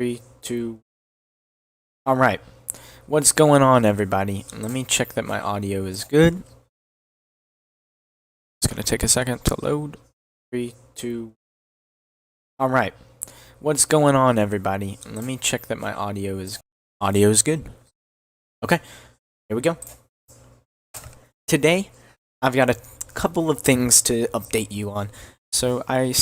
3, 2. All right. What's going on, everybody? Let me check that my audio is good. It's going to take a second to load. 3, 2. All right. What's going on, everybody? Let me check that my audio is good. Okay. Here we go. Today, I've got a couple of things to update you on. So there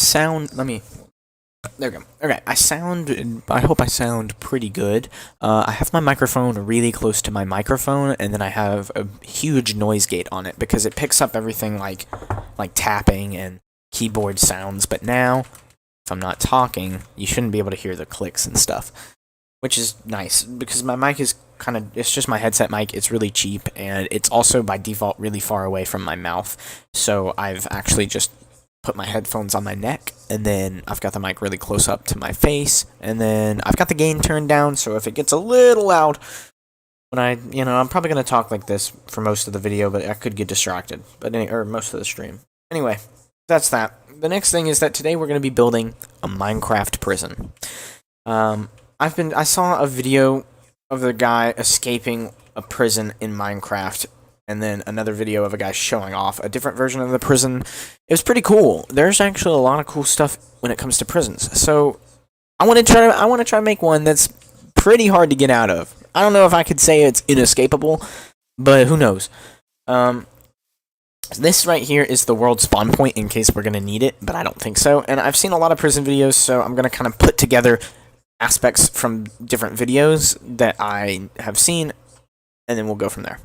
we go. Okay, I hope I sound pretty good. I have my microphone really close to my microphone, and then I have a huge noise gate on it because it picks up everything like tapping and keyboard sounds. But now, if I'm not talking, you shouldn't be able to hear the clicks and stuff, which is nice because my mic is it's just my headset mic. It's really cheap, and it's also by default really far away from my mouth. So I've actually just put my headphones on my neck, and then I've got the mic really close up to my face, and then I've got the gain turned down, so if it gets a little loud when I'm probably going to talk like this for most of the video, but I could get distracted, or most of the stream. Anyway, that's that. The next thing is that today we're going to be building a Minecraft prison. I saw a video of the guy escaping a prison in Minecraft, and then another video of a guy showing off a different version of the prison. It was pretty cool. There's actually a lot of cool stuff when it comes to prisons. So I want to try to make one that's pretty hard to get out of. I don't know if I could say it's inescapable, but who knows. This right here is the world spawn point in case we're going to need it, but I don't think so. And I've seen a lot of prison videos, so I'm going to kind of put together aspects from different videos that I have seen, and then we'll go from there.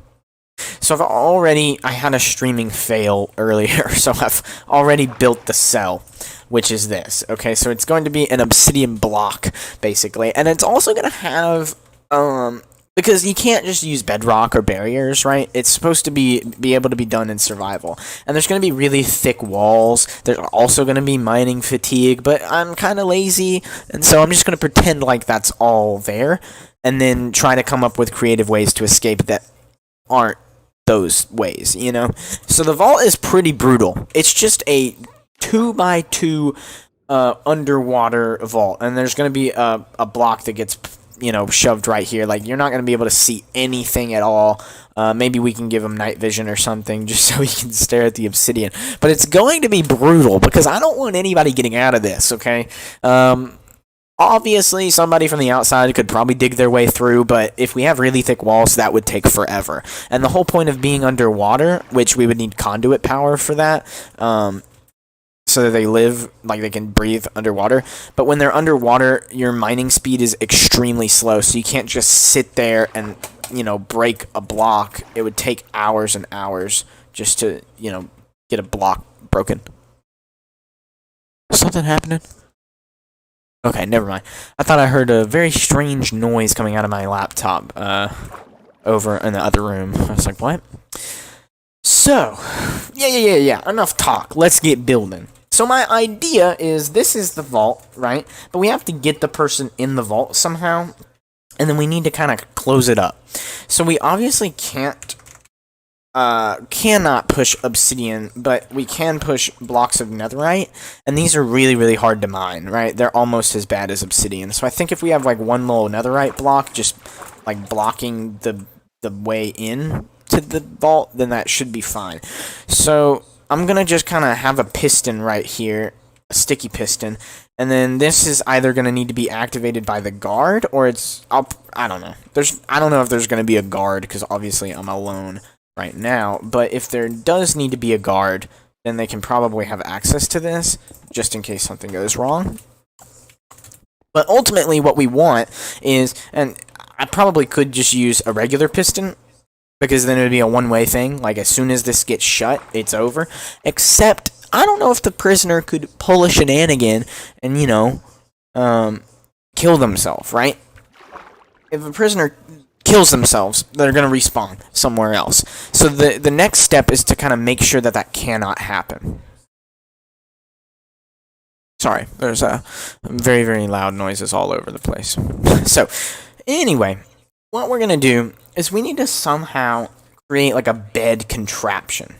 So I had a streaming fail earlier, so I've already built the cell, which is this. Okay, so it's going to be an obsidian block, basically, and it's also going to have, because you can't just use bedrock or barriers, right? It's supposed to be able to be done in survival. And there's going to be really thick walls. There's also going to be mining fatigue, but I'm kind of lazy, and so I'm just going to pretend like that's all there, and then try to come up with creative ways to escape that aren't those ways, So the vault is pretty brutal. It's just a 2x2 underwater vault, and there's going to be a block that gets shoved right here. Like, you're not going to be able to see anything at all. Maybe we can give him night vision or something just so he can stare at the obsidian. But it's going to be brutal because I don't want anybody getting out of this, okay? Obviously, somebody from the outside could probably dig their way through, but if we have really thick walls, that would take forever. And the whole point of being underwater, which we would need conduit power for that, so that they can breathe underwater. But when they're underwater, your mining speed is extremely slow, so you can't just sit there and, break a block. It would take hours and hours just to, get a block broken. Something happening? Okay, never mind. I thought I heard a very strange noise coming out of my laptop over in the other room. I was like, what? So, yeah. Enough talk. Let's get building. So my idea is this is the vault, right? But we have to get the person in the vault somehow, and then we need to kind of close it up. So we obviously cannot push obsidian, but we can push blocks of netherite, and these are really, really hard to mine, right? They're almost as bad as obsidian. So I think if we have like one little netherite block just like blocking the way in to the vault, then that should be fine. So I'm gonna just kind of have a piston right here, a sticky piston, and then this is either gonna need to be activated by the guard, or I don't know. I don't know if there's gonna be a guard because obviously I'm alone right now, but if there does need to be a guard, then they can probably have access to this, just in case something goes wrong. But ultimately what we want is, and I probably could just use a regular piston, because then it would be a one-way thing, like as soon as this gets shut, it's over. Except, I don't know if the prisoner could pull a shenanigan and, kill themselves, right? If a prisoner kills themselves, they're going to respawn somewhere else. So the next step is to kind of make sure that cannot happen. Sorry, there's very, very loud noises all over the place. So, anyway, what we're going to do is we need to somehow create like a bed contraption.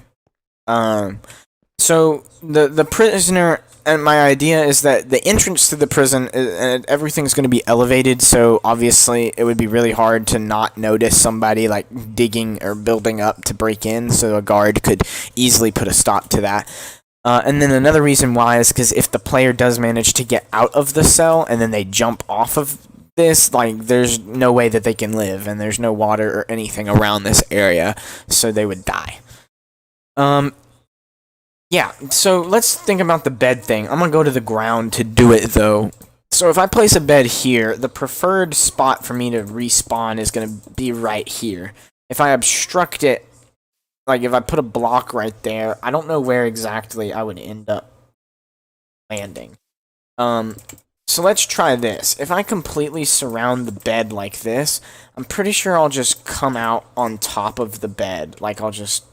So the prisoner and my idea is that the entrance to the prison, everything's going to be elevated, so obviously it would be really hard to not notice somebody like digging or building up to break in, so a guard could easily put a stop to that. And then another reason why is because if the player does manage to get out of the cell and then they jump off of this, like, there's no way that they can live, and there's no water or anything around this area, so they would die. Yeah, so let's think about the bed thing. I'm gonna go to the ground to do it, though. So if I place a bed here, the preferred spot for me to respawn is gonna be right here. If I obstruct it, like if I put a block right there, I don't know where exactly I would end up landing. So let's try this. If I completely surround the bed like this, I'm pretty sure I'll just come out on top of the bed. Like, I'll just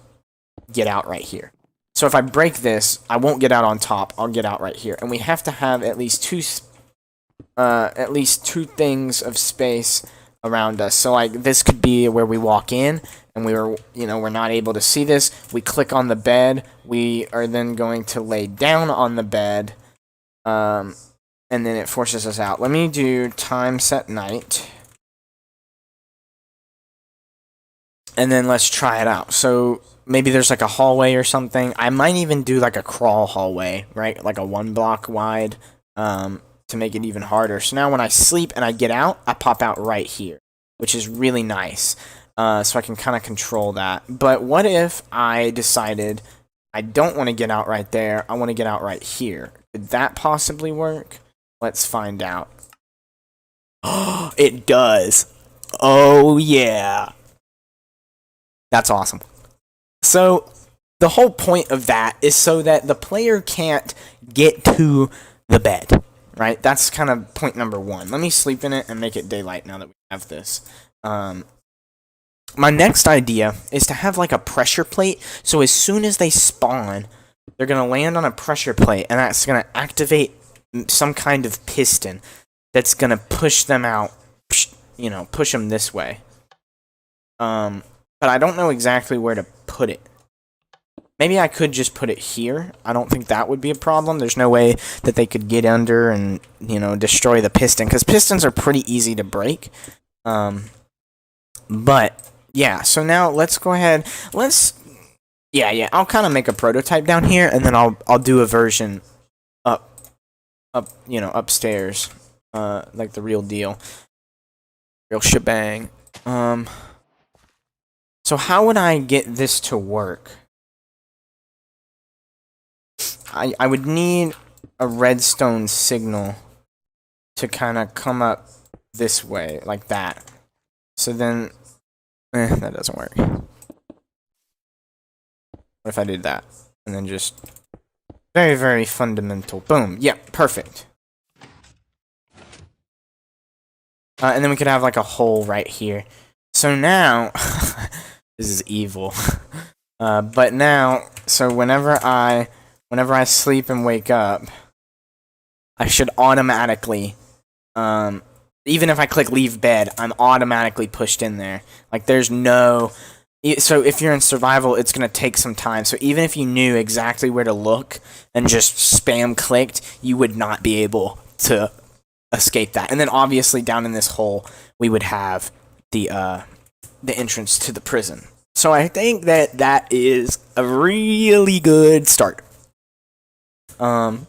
get out right here. So if I break this, I won't get out on top. I'll get out right here. And we have to have at least two things of space around us. So like this could be where we walk in and we're not able to see this. We click on the bed. We are then going to lay down on the bed. And then it forces us out. Let me do time set night. And then let's try it out. So maybe there's like a hallway or something. I might even do like a crawl hallway, right? Like a 1 block wide, to make it even harder. So now when I sleep and I get out, I pop out right here, which is really nice. So I can kind of control that. But what if I decided I don't want to get out right there, I want to get out right here? Could that possibly work? Let's find out. Oh, it does. Oh, yeah. That's awesome. So, the whole point of that is so that the player can't get to the bed, right? That's kind of point number 1. Let me sleep in it and make it daylight now that we have this. My next idea is to have like a pressure plate, so as soon as they spawn, they're going to land on a pressure plate, and that's going to activate some kind of piston that's going to push them out, push them this way. But I don't know exactly where to put it. Maybe I could just put it here. I don't think that would be a problem. There's no way that they could get under and, destroy the piston, because pistons are pretty easy to break. But, yeah, so now let's go ahead. Yeah, I'll kind of make a prototype down here, and then I'll do a version upstairs, like the real deal. Real shebang. So how would I get this to work? I would need a redstone signal to kind of come up this way, like that. So then, that doesn't work. What if I did that? And then just, very, very fundamental. Boom. Yeah, perfect. And then we could have like a hole right here. So now, this is evil. But now, so whenever I sleep and wake up, I should automatically, even if I click leave bed, I'm automatically pushed in there. Like, there's no... So if you're in survival, it's going to take some time. So even if you knew exactly where to look and just spam clicked, you would not be able to escape that. And then obviously down in this hole, we would have the entrance to the prison. So I think that is a really good start. So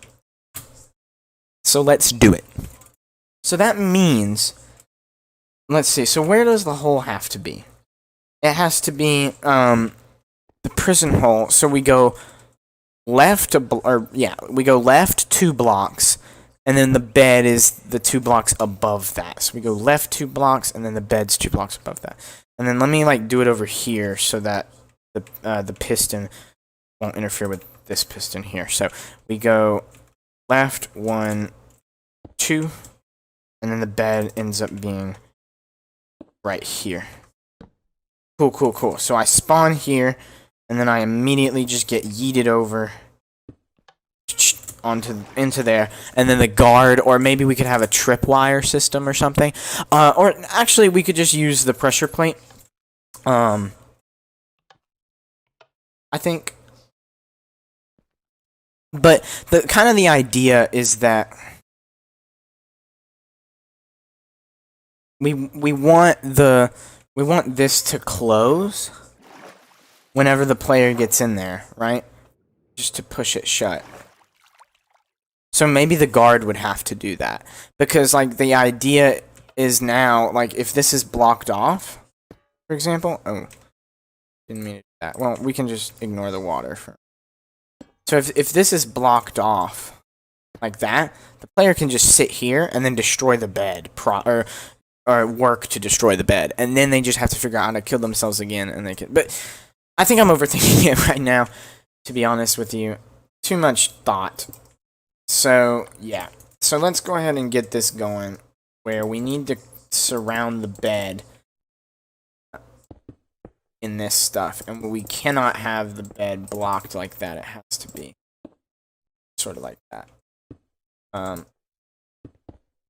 let's do it. So that means, let's see, so where does the hole have to be? It has to be, the prison hole, so we go left, we go left 2 blocks, and then the bed is the 2 blocks above that. So we go left 2 blocks, and then the bed's 2 blocks above that. And then let me, do it over here so that the piston won't interfere with this piston here. So we go left 1, 2, and then the bed ends up being right here. Cool. So I spawn here, and then I immediately just get yeeted over into there, and then the guard, or maybe we could have a tripwire system or something. Or actually, we could just use the pressure plate. I think But the kind of the idea is that we want this to close whenever the player gets in there, right? Just to push it shut. So maybe the guard would have to do that. Because, like, the idea is now, like, if this is blocked off, for example... Oh, didn't mean to do that. Well, we can just ignore the water. So if this is blocked off, like that, the player can just sit here and then destroy the bed, or work to destroy the bed. And then they just have to figure out how to kill themselves again, and they can... But I think I'm overthinking it right now, to be honest with you. Too much thought. So, yeah. So let's go ahead and get this going, where we need to surround the bed in this stuff. And we cannot have the bed blocked like that. It has to be sort of like that.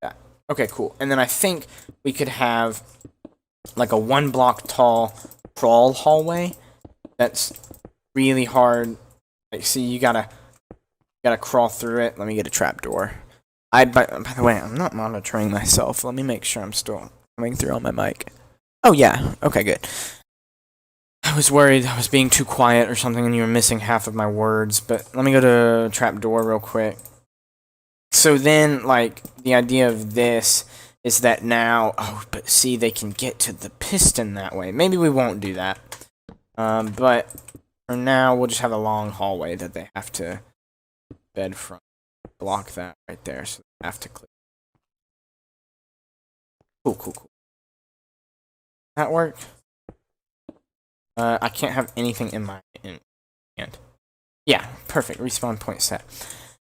That. Okay, cool. And then I think we could have like a 1 block tall crawl hallway that's really hard. Like, see, you gotta crawl through it. Let me get a trapdoor. By the way, I'm not monitoring myself. Let me make sure I'm still coming through on my mic. Oh, yeah. Okay, good. I was worried I was being too quiet or something and you were missing half of my words, but let me go to trapdoor real quick. So then, like, the idea of this is that now... Oh, but see, they can get to the piston that way. Maybe we won't do that. But for now, we'll just have a long hallway that they have to bed from. Block that right there, so they have to click. Cool. That worked? I can't have anything in my hand. Yeah, perfect. Respawn point set.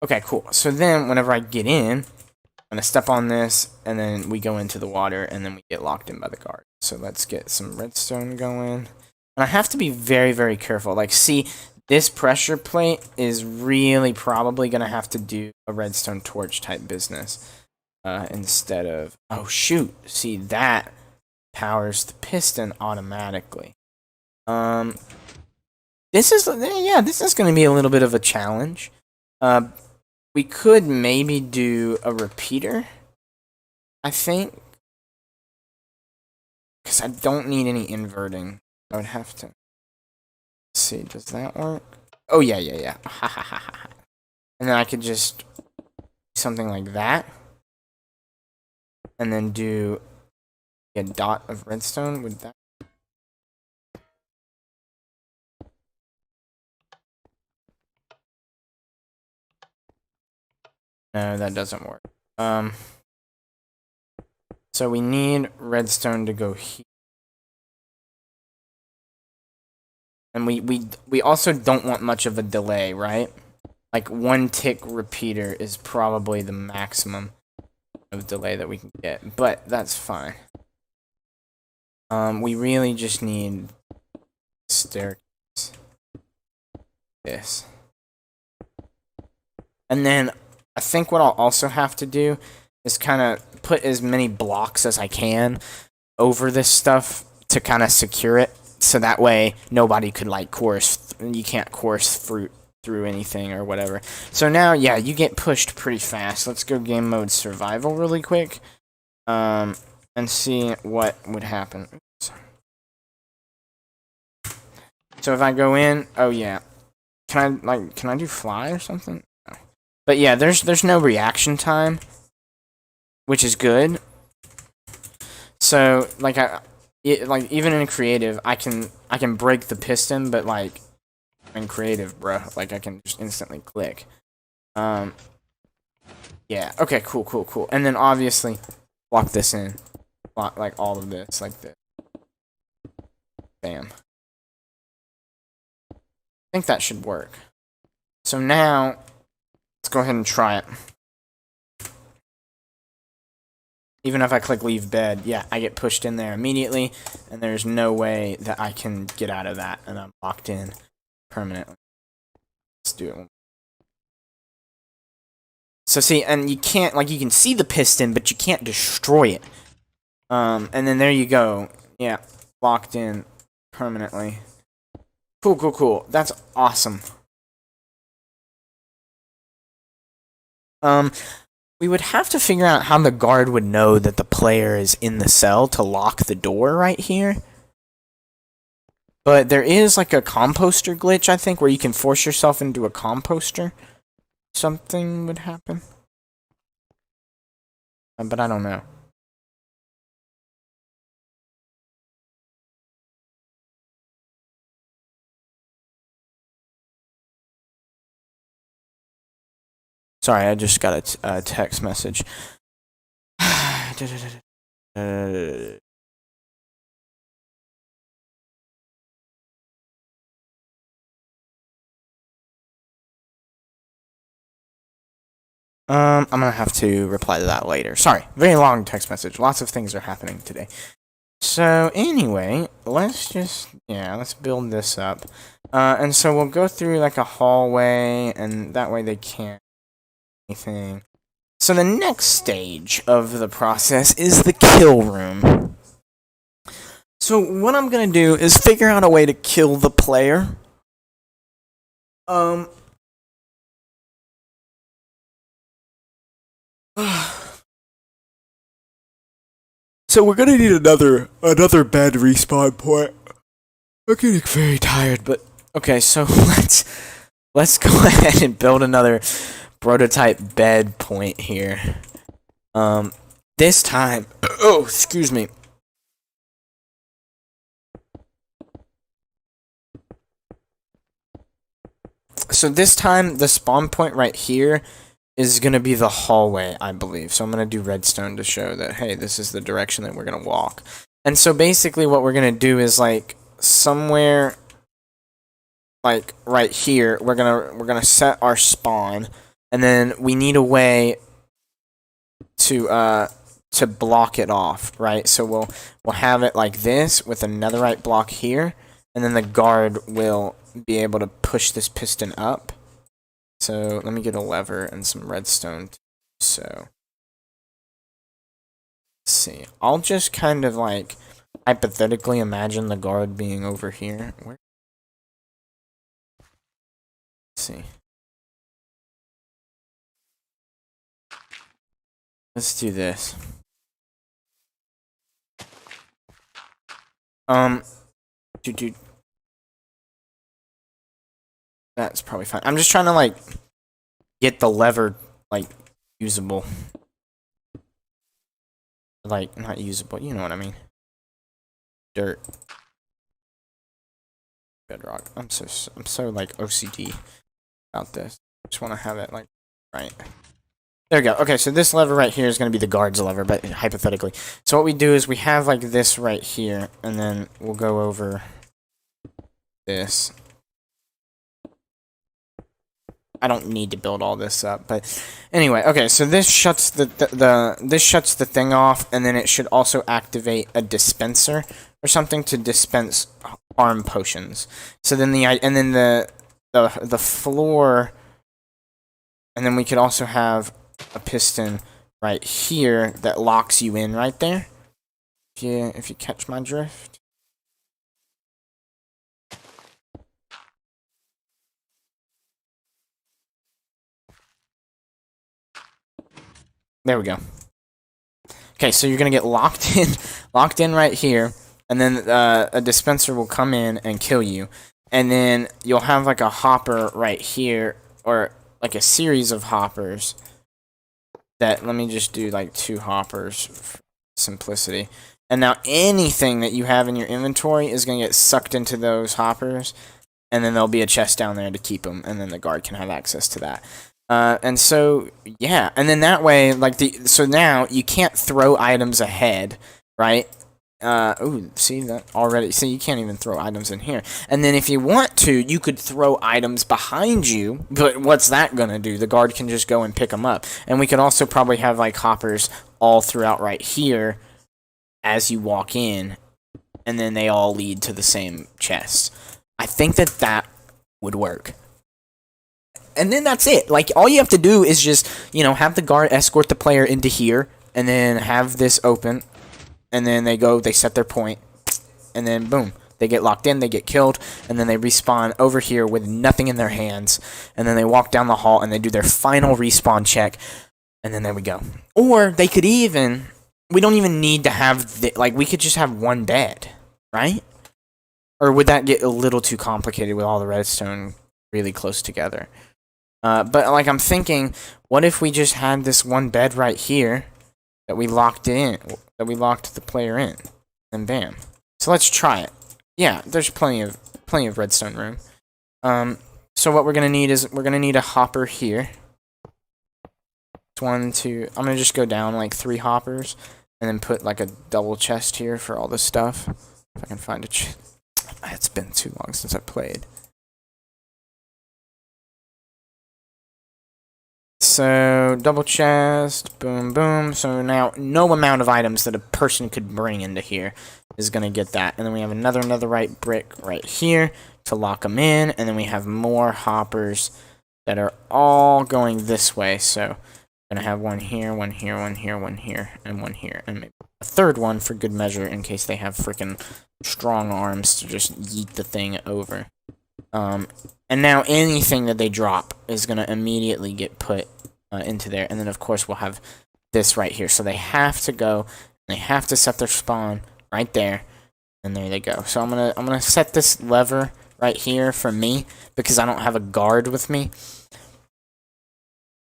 Okay, cool. So then, whenever I get in, I'm going to step on this, and then we go into the water, and then we get locked in by the guard. So let's get some redstone going. And I have to be very, very careful. Like, see, this pressure plate is really probably going to have to do a redstone torch type business. Instead of... Oh, shoot. See, that powers the piston automatically. This is going to be a little bit of a challenge. We could maybe do a repeater, I think. Because I don't need any inverting. I would have to... Let's see, does that work? Oh, yeah. And then I could just do something like that. And then do a dot of redstone with that. No, that doesn't work. So we need redstone to go here. And we also don't want much of a delay, right? Like 1 tick repeater is probably the maximum of delay that we can get, but that's fine. We really just need staircase. This. And then I think what I'll also have to do is kind of put as many blocks as I can over this stuff to kind of secure it. So that way, nobody could, like, you can't course through anything or whatever. So now, yeah, you get pushed pretty fast. Let's go game mode survival really quick. And see what would happen. Oops. So if I go in, oh yeah. Can I do fly or something? No. But yeah, there's no reaction time, which is good. So, like, even in creative, I can break the piston, but like in creative, bro, like I can just instantly click. Yeah. Okay. Cool. And then obviously, lock this in, lock like all of this, like this. Bam. I think that should work. So now, let's go ahead and try it. Even if I click leave bed, yeah, I get pushed in there immediately, and there's no way that I can get out of that, and I'm locked in permanently. Let's do it. So see, and you can't, like, you can see the piston, but you can't destroy it. And then there you go. Yeah, locked in permanently. Cool. That's awesome. We would have to figure out how the guard would know that the player is in the cell to lock the door right here. But there is like a composter glitch, I think, where you can force yourself into a composter. Something would happen. But I don't know. Sorry, I just got a text message. I'm gonna have to reply to that later. Sorry, very long text message. Lots of things are happening today. So anyway, let's build this up. And so we'll go through like a hallway, and that way they can't do anything. So the next stage of the process is the kill room. So what I'm gonna do is figure out a way to kill the player. So we're gonna need another bed respawn point. I'm getting very tired, but okay. So let's go ahead and build another prototype bed point here. This time, oh, excuse me. So this time, the spawn point right here is going to be the hallway, I believe. So I'm going to do redstone to show that, hey, this is the direction that we're going to walk. And so basically what we're going to do is like somewhere like right here, we're going to set our spawn, and then we need a way to block it off, right? So we'll have it like this with a netherite block here, and then the guard will be able to push this piston up. So let me get a lever and some redstone. So let's see. I'll just kind of like hypothetically imagine the guard being over here. Let's see. Let's do this. Dude. That's probably fine. I'm just trying to, like, get the lever, like, usable. Like, not usable, you know what I mean. Dirt. Bedrock. I'm so, like, OCD about this. I just want to have it, like, right. There we go. Okay, so this lever right here is going to be the guard's lever, but hypothetically. So what we do is we have, like, this right here, and then we'll go over this. I don't need to build all this up, but anyway, okay, so this shuts this shuts the thing off, and then it should also activate a dispenser or something to dispense arm potions. So then the floor, and then we could also have a piston right here that locks you in right there. If you catch my drift. There we go. Okay, so you're gonna get locked in right here, and then a dispenser will come in and kill you, and then you'll have like a hopper right here, or like a series of hoppers. That let me just do like 2 hoppers for simplicity, and now anything that you have in your inventory is gonna get sucked into those hoppers, and then there'll be a chest down there to keep them, and then the guard can have access to that. And so, yeah, and then that way, like, so now you can't throw items ahead, right? Ooh, see that already? See, you can't even throw items in here. And then if you want to, you could throw items behind you, but what's that gonna do? The guard can just go and pick them up. And we could also probably have, like, hoppers all throughout right here as you walk in, and then they all lead to the same chest. I think that would work. And then that's it. Like, all you have to do is just, have the guard escort the player into here, and then have this open, and then they set their point, and then boom, They get locked in, they get killed, and then they respawn over here with nothing in their hands. And then they walk down the hall and they do their final respawn check. And then there we go. Or they could even... We don't even need to have... we could just have one bed, right? Or would that get a little too complicated with all the redstone really close together? But, like, I'm thinking, what if we just had this one bed right here that we locked the player in? And bam. So let's try it. Yeah, there's plenty of redstone room. So what we're gonna need is we're gonna need a hopper here. It's 1, 2. I'm gonna just go down like 3 hoppers, and then put like a double chest here for all this stuff. If I can find a it's been too long since I played. So, double chest, boom, boom. So now, no amount of items that a person could bring into here is going to get that. And then we have another netherite brick right here to lock them in. And then we have more hoppers that are all going this way. So, we're going to have one here, one here, one here, one here, and one here. And maybe a third one for good measure in case they have freaking strong arms to just yeet the thing over. And now anything that they drop is going to immediately get put into there. And then, of course, we'll have this right here. So they have to go, they have to set their spawn right there. And there they go. So I'm gonna set this lever right here for me because I don't have a guard with me.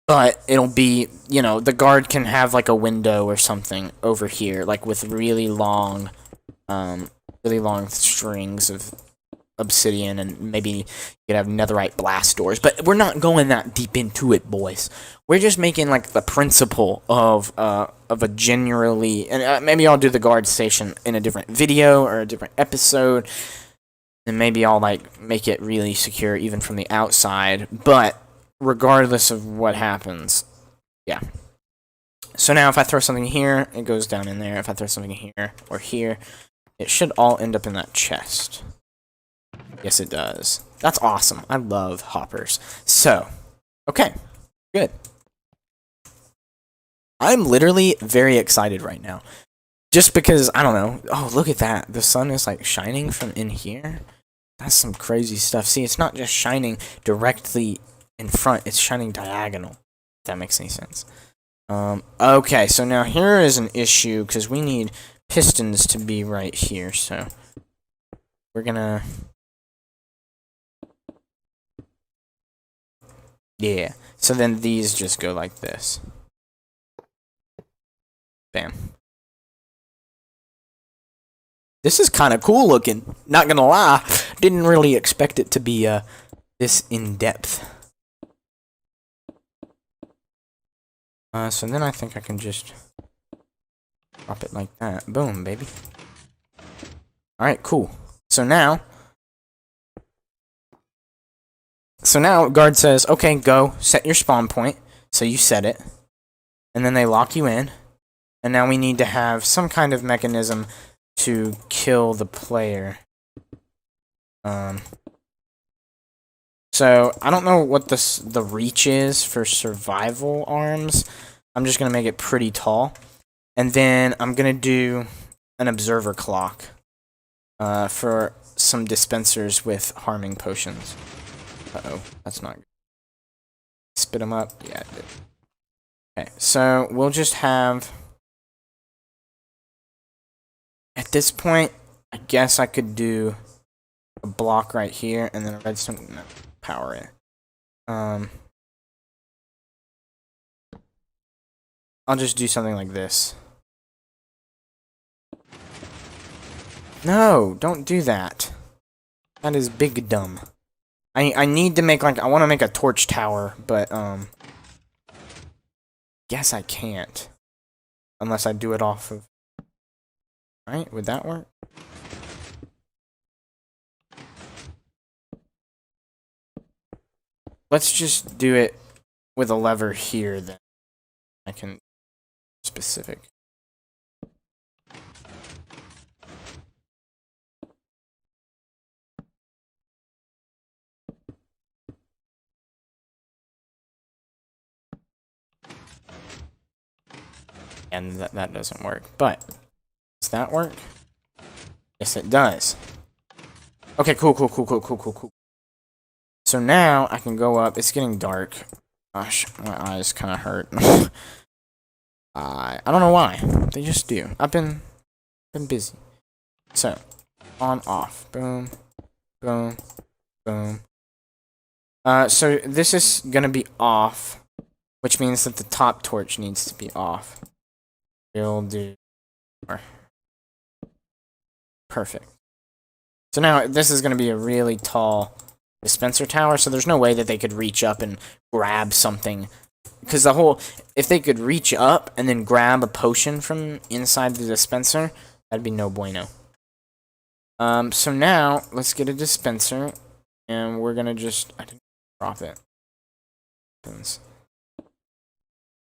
But it'll be, the guard can have like a window or something over here, like with really long strings of obsidian, and maybe you could have netherite blast doors. But we're not going that deep into it, boys. We're just making like the principle of a generally, and maybe I'll do the guard station in a different video or a different episode, and maybe I'll like make it really secure even from the outside. But regardless of what happens, yeah. So now if I throw something here, it goes down in there. If I throw something here or here, it should all end up in that chest. Yes, it does. That's awesome. I love hoppers. So, okay, good. I'm literally very excited right now. Just because, I don't know. Oh, look at that. The sun is like shining from in here. That's some crazy stuff. See, it's not just shining directly in front. It's shining diagonal. If that makes any sense. Okay, so now here is an issue because we need pistons to be right here. So, we're gonna... Yeah, so then these just go like this. Bam. This is kind of cool looking, not gonna lie. Didn't really expect it to be this in-depth. So then I think I can just drop it like that. Boom, baby. Alright, cool. So now, guard says, okay, go, set your spawn point. So you set it. And then they lock you in. And now we need to have some kind of mechanism to kill the player. So, I don't know what the reach is for survival arms. I'm just going to make it pretty tall. And then I'm going to do an observer clock for some dispensers with harming potions. Uh-oh, that's not good. Spit them up? Yeah, it did. Okay, so we'll just have... At this point, I guess I could do a block right here, and then a redstone... No, power it. I'll just do something like this. No, don't do that. That is big dumb. I need to make, like, I want to make a torch tower, but, guess I can't. Unless I do it off of... Right? Would that work? Let's just do it with a lever here, then. I can... Specific. And that doesn't work. But, does that work? Yes, it does. Okay, cool. So now I can go up. It's getting dark. Gosh, my eyes kind of hurt. I don't know why. They just do. I've been busy. So, on, off. Boom, boom, boom. So this is gonna be off, which means that the top torch needs to be off. We'll do. Perfect. So now this is gonna be a really tall dispenser tower, so there's no way that they could reach up and grab something. Because if they could reach up and then grab a potion from inside the dispenser, that'd be no bueno. So now, let's get a dispenser, and we're gonna just, I didn't drop it.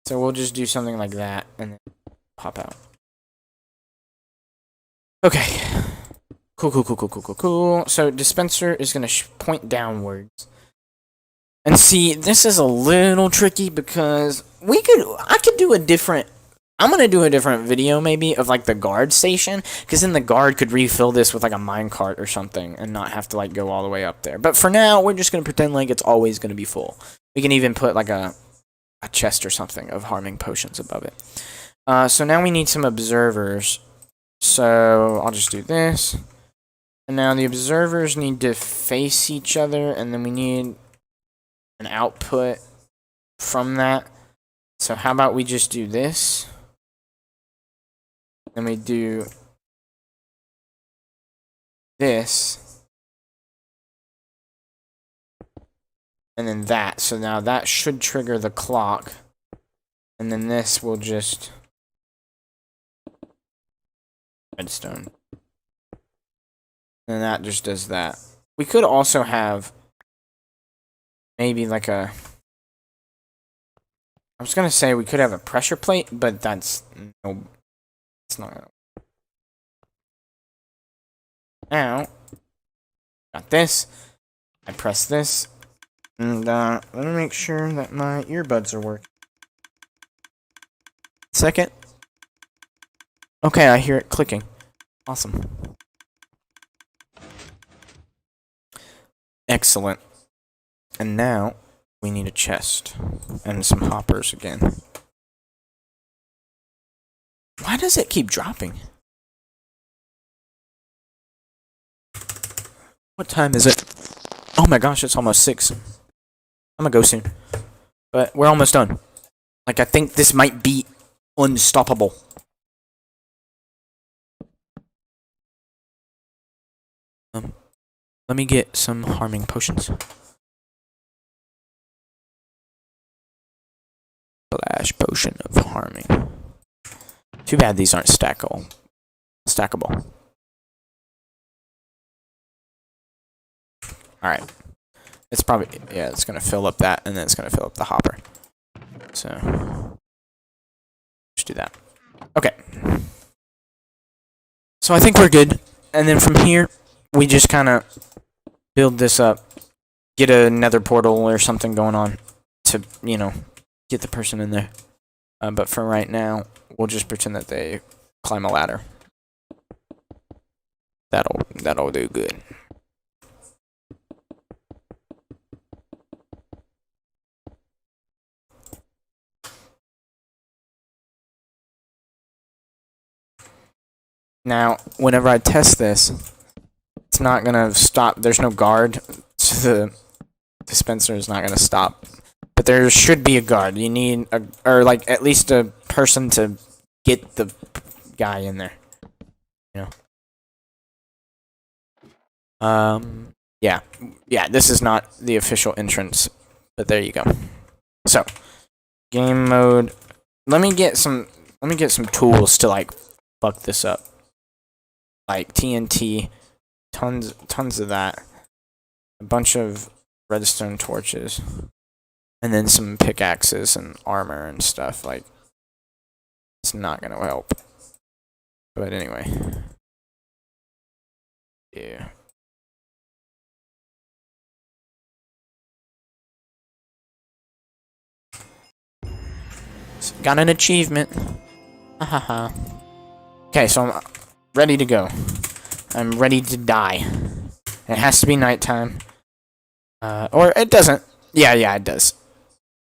So we'll just do something like that, and then pop out. Okay. Cool. So dispenser is gonna point downwards. And see, this is a little tricky because I could do a different, I'm gonna do a different video maybe of like the guard station, because then the guard could refill this with like a minecart or something and not have to like go all the way up there. But for now, we're just gonna pretend like it's always gonna be full. We can even put like a chest or something of harming potions above it. So now we need some observers. So I'll just do this. And now the observers need to face each other, and then we need an output from that. So how about we just do this? Then we do this. And then that. So now that should trigger the clock. And then this will just redstone. And that just does that. We could also have maybe like a, I was gonna say we could have a pressure plate, but that's no, it's not gonna. Now, got this. I press this, and let me make sure that my earbuds are working. Second. Okay, I hear it clicking. Awesome. Excellent. And now we need a chest and some hoppers again. Why does it keep dropping? What time is it? Oh my gosh, it's almost 6. I'm gonna go soon. But we're almost done. Like, I think this might be unstoppable. Let me get some harming potions. Flash potion of harming. Too bad these aren't stackable. Alright. It's probably, yeah, it's gonna fill up that, and then it's gonna fill up the hopper. So, just do that. Okay. So I think we're good. And then from here, we just kind of build this up. Get a nether portal or something going on to, you know, get the person in there. But for right now, we'll just pretend that they climb a ladder. That'll do good. Now, whenever I test this, it's not gonna stop. There's no guard, so the dispenser is not gonna stop. But there should be a guard. You need or like at least a person to get the guy in there. You know. Yeah. This is not the official entrance, but there you go. So, game mode. Let me get some tools to like fuck this up. Like TNT, tons of that, a bunch of redstone torches, and then some pickaxes and armor and stuff. Like, it's not gonna help. But anyway, yeah. Got an achievement. Hahaha. Okay, so I'm ready to go. I'm ready to die. It has to be nighttime. Or it doesn't. Yeah, it does.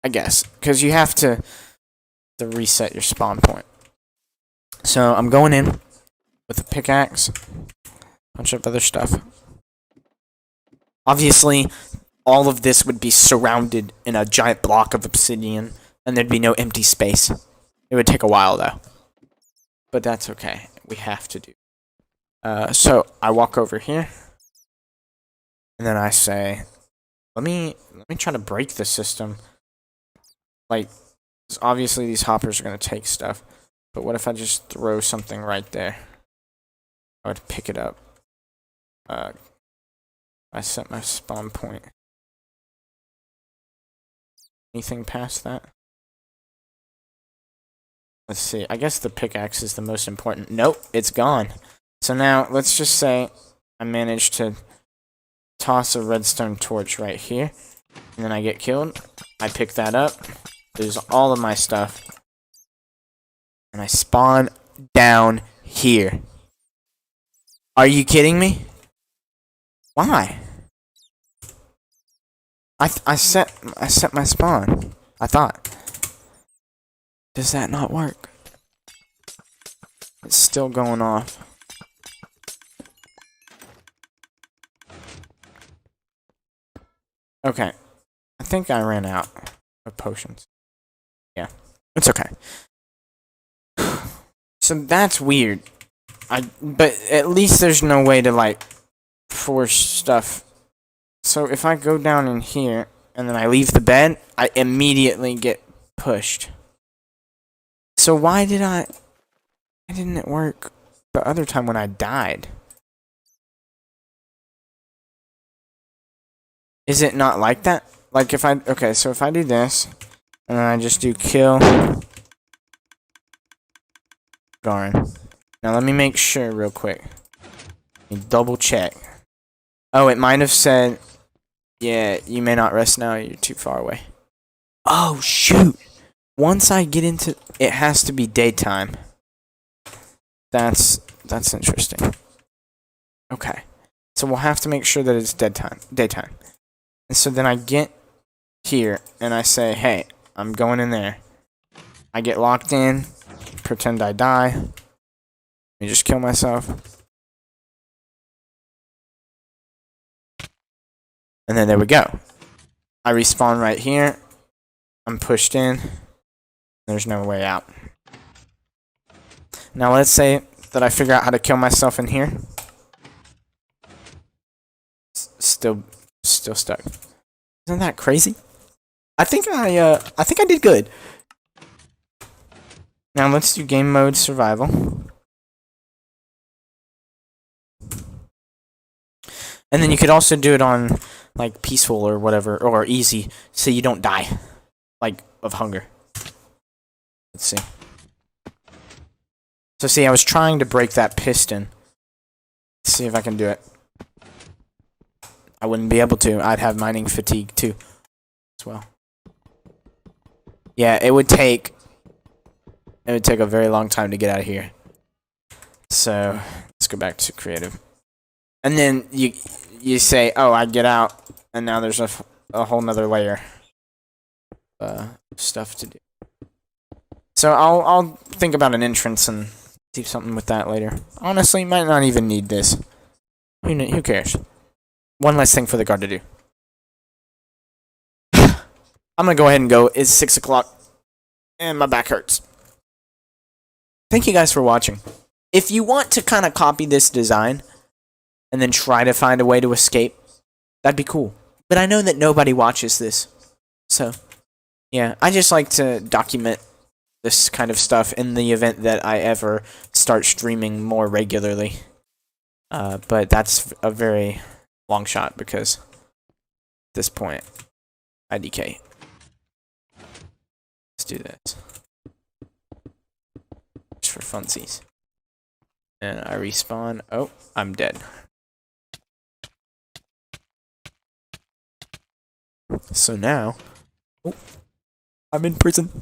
I guess. Because you have to reset your spawn point. So I'm going in with a pickaxe. Bunch of other stuff. Obviously, all of this would be surrounded in a giant block of obsidian, and there'd be no empty space. It would take a while, though. But that's okay. We have to do. So I walk over here, and then I say, let me try to break the system. Like, obviously these hoppers are going to take stuff, but what if I just throw something right there? I would pick it up. I set my spawn point. Anything past that? Let's see. I guess the pickaxe is the most important. Nope, it's gone. So now, let's just say I managed to toss a redstone torch right here, and then I get killed. I pick that up. There's all of my stuff. And I spawn down here. Are you kidding me? Why? I set my spawn. I thought. Does that not work? It's still going off. Okay. I think I ran out of potions. Yeah. It's okay. So that's weird. But at least there's no way to, like, force stuff. So if I go down in here, and then I leave the bed, I immediately get pushed. So why didn't it work the other time when I died? Is it not like that? Like if okay, so if I do this, and then I just do kill Garn. Now let me make sure real quick. Double check. Oh, it might have said, yeah, you may not rest now, you're too far away. Oh, shoot! Once I get into... It has to be daytime. That's interesting. Okay. So we'll have to make sure that it's daytime. And so then I get here, and I say, hey, I'm going in there. I get locked in, pretend I die. Let me just kill myself. And then there we go. I respawn right here. I'm pushed in. There's no way out. Now let's say that I figure out how to kill myself in here. Still stuck. Isn't that crazy? I think I did good. Now let's do game mode survival. And then you could also do it on like peaceful or whatever, or easy, so you don't die, like of hunger. Let's see. So see, I was trying to break that piston. Let's see if I can do it. I wouldn't be able to. I'd have mining fatigue too, as well. Yeah, it would take a very long time to get out of here. So let's go back to creative. And then you say, oh, I get out, and now there's a whole nother layer of stuff to do. So I'll think about an entrance and do something with that later. Honestly, might not even need this. Who cares? One less thing for the guard to do. I'm gonna go ahead and go. It's 6 o'clock, and my back hurts. Thank you guys for watching. If you want to kind of copy this design and then try to find a way to escape, that'd be cool. But I know that nobody watches this. So, yeah, I just like to document this kind of stuff in the event that I ever start streaming more regularly. But that's a very long shot because at this point, IDK. Let's do this. Just for funsies. And I respawn. Oh, I'm dead. So now, oh, I'm in prison.